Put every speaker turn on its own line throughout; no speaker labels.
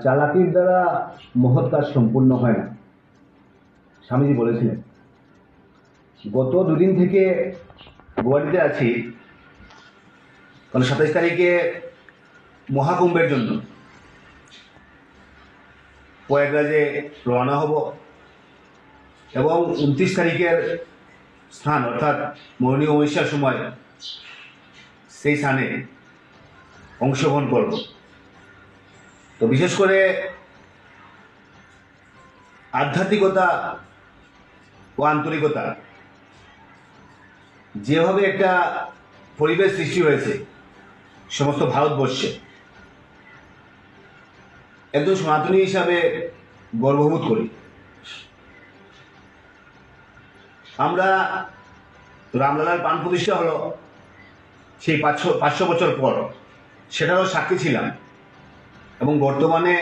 চালাকির দ্বারা মহৎ কাজ সম্পূর্ণ হয় না, স্বামীজি বলেছিলেন। গত দুদিন থেকে গুয়াহাটিতে আছি, কারণ 27 তারিখে মহাকুম্ভের জন্য প্রয়াগরাজে রওনা হব এবং 29 তারিখের স্থান অর্থাৎ মৌনী অমাবস্যার সময় সেই স্থানে অংশগ্রহণ করব। তো বিশেষ করে আধ্যাত্মিকতা ও আন্তরিকতা যেভাবে একটা পরিবেশ সৃষ্টি হয়েছে সমস্ত ভারতবর্ষে, একজন সনাতনী হিসাবে গর্ববোধ করি। আমরা রামলালার প্রাণ প্রতিষ্ঠা হলো সেই 500 বছর পর, সেটারও সাক্ষী ছিলাম, এবং বর্তমানে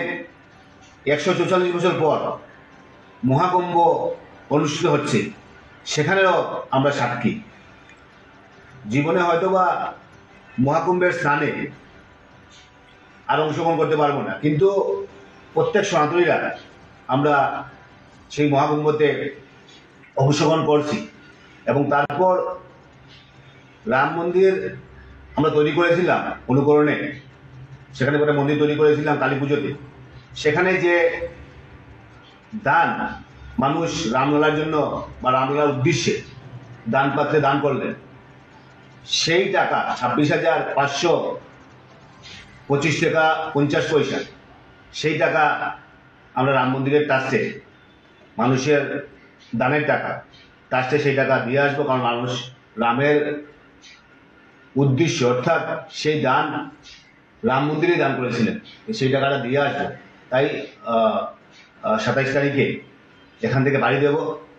144 বছর পর মহাকুম্ভ অনুষ্ঠিত হচ্ছে, সেখানেও আমরা সাক্ষী। জীবনে হয়তোবা মহাকুম্ভের স্নানে আর অংশগ্রহণ করতে পারবো না, কিন্তু প্রত্যেক সনাতনীরা আমরা সেই মহাকুম্ভতে অংশগ্রহণ করছি। এবং তারপর রাম মন্দির আমরা তৈরি করেছিলাম অনুকরণে, সেখানে একটা মন্দির তৈরি করেছিলাম কালী পুজোতে। সেখানে যে দান মানুষ রামলালার জন্য বা রামলালার উদ্দেশ্যে দান পাত্রে দান করলেন, সেই টাকা 26,525 টাকা 50 পয়সা, সেই টাকা আমরা রাম মন্দিরের ট্রাস্টে, মানুষের দানের টাকা ট্রাস্টে সেই টাকা দিয়ে আসবো। কারণ মানুষ রামের উদ্দেশ্য অর্থাৎ সেই দান রাম মন্দিরে দান করেছিলেন, সেই টাকাটা দিয়ে আসবো। তাই 27 তারিখে এখান থেকে বাড়ি দেব,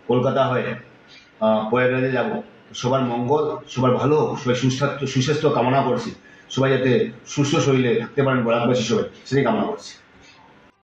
কলকাতা হয়ে প্রয়াগরাজে যাব। সবার মঙ্গল, সবার ভালো হোক, সবাই সুস্বাস্থ্য কামনা করছি। সবাই যাতে সুস্থ শরীরে থাকতে পারেন, বরাকবাসী সবাই সেটাই কামনা করছি।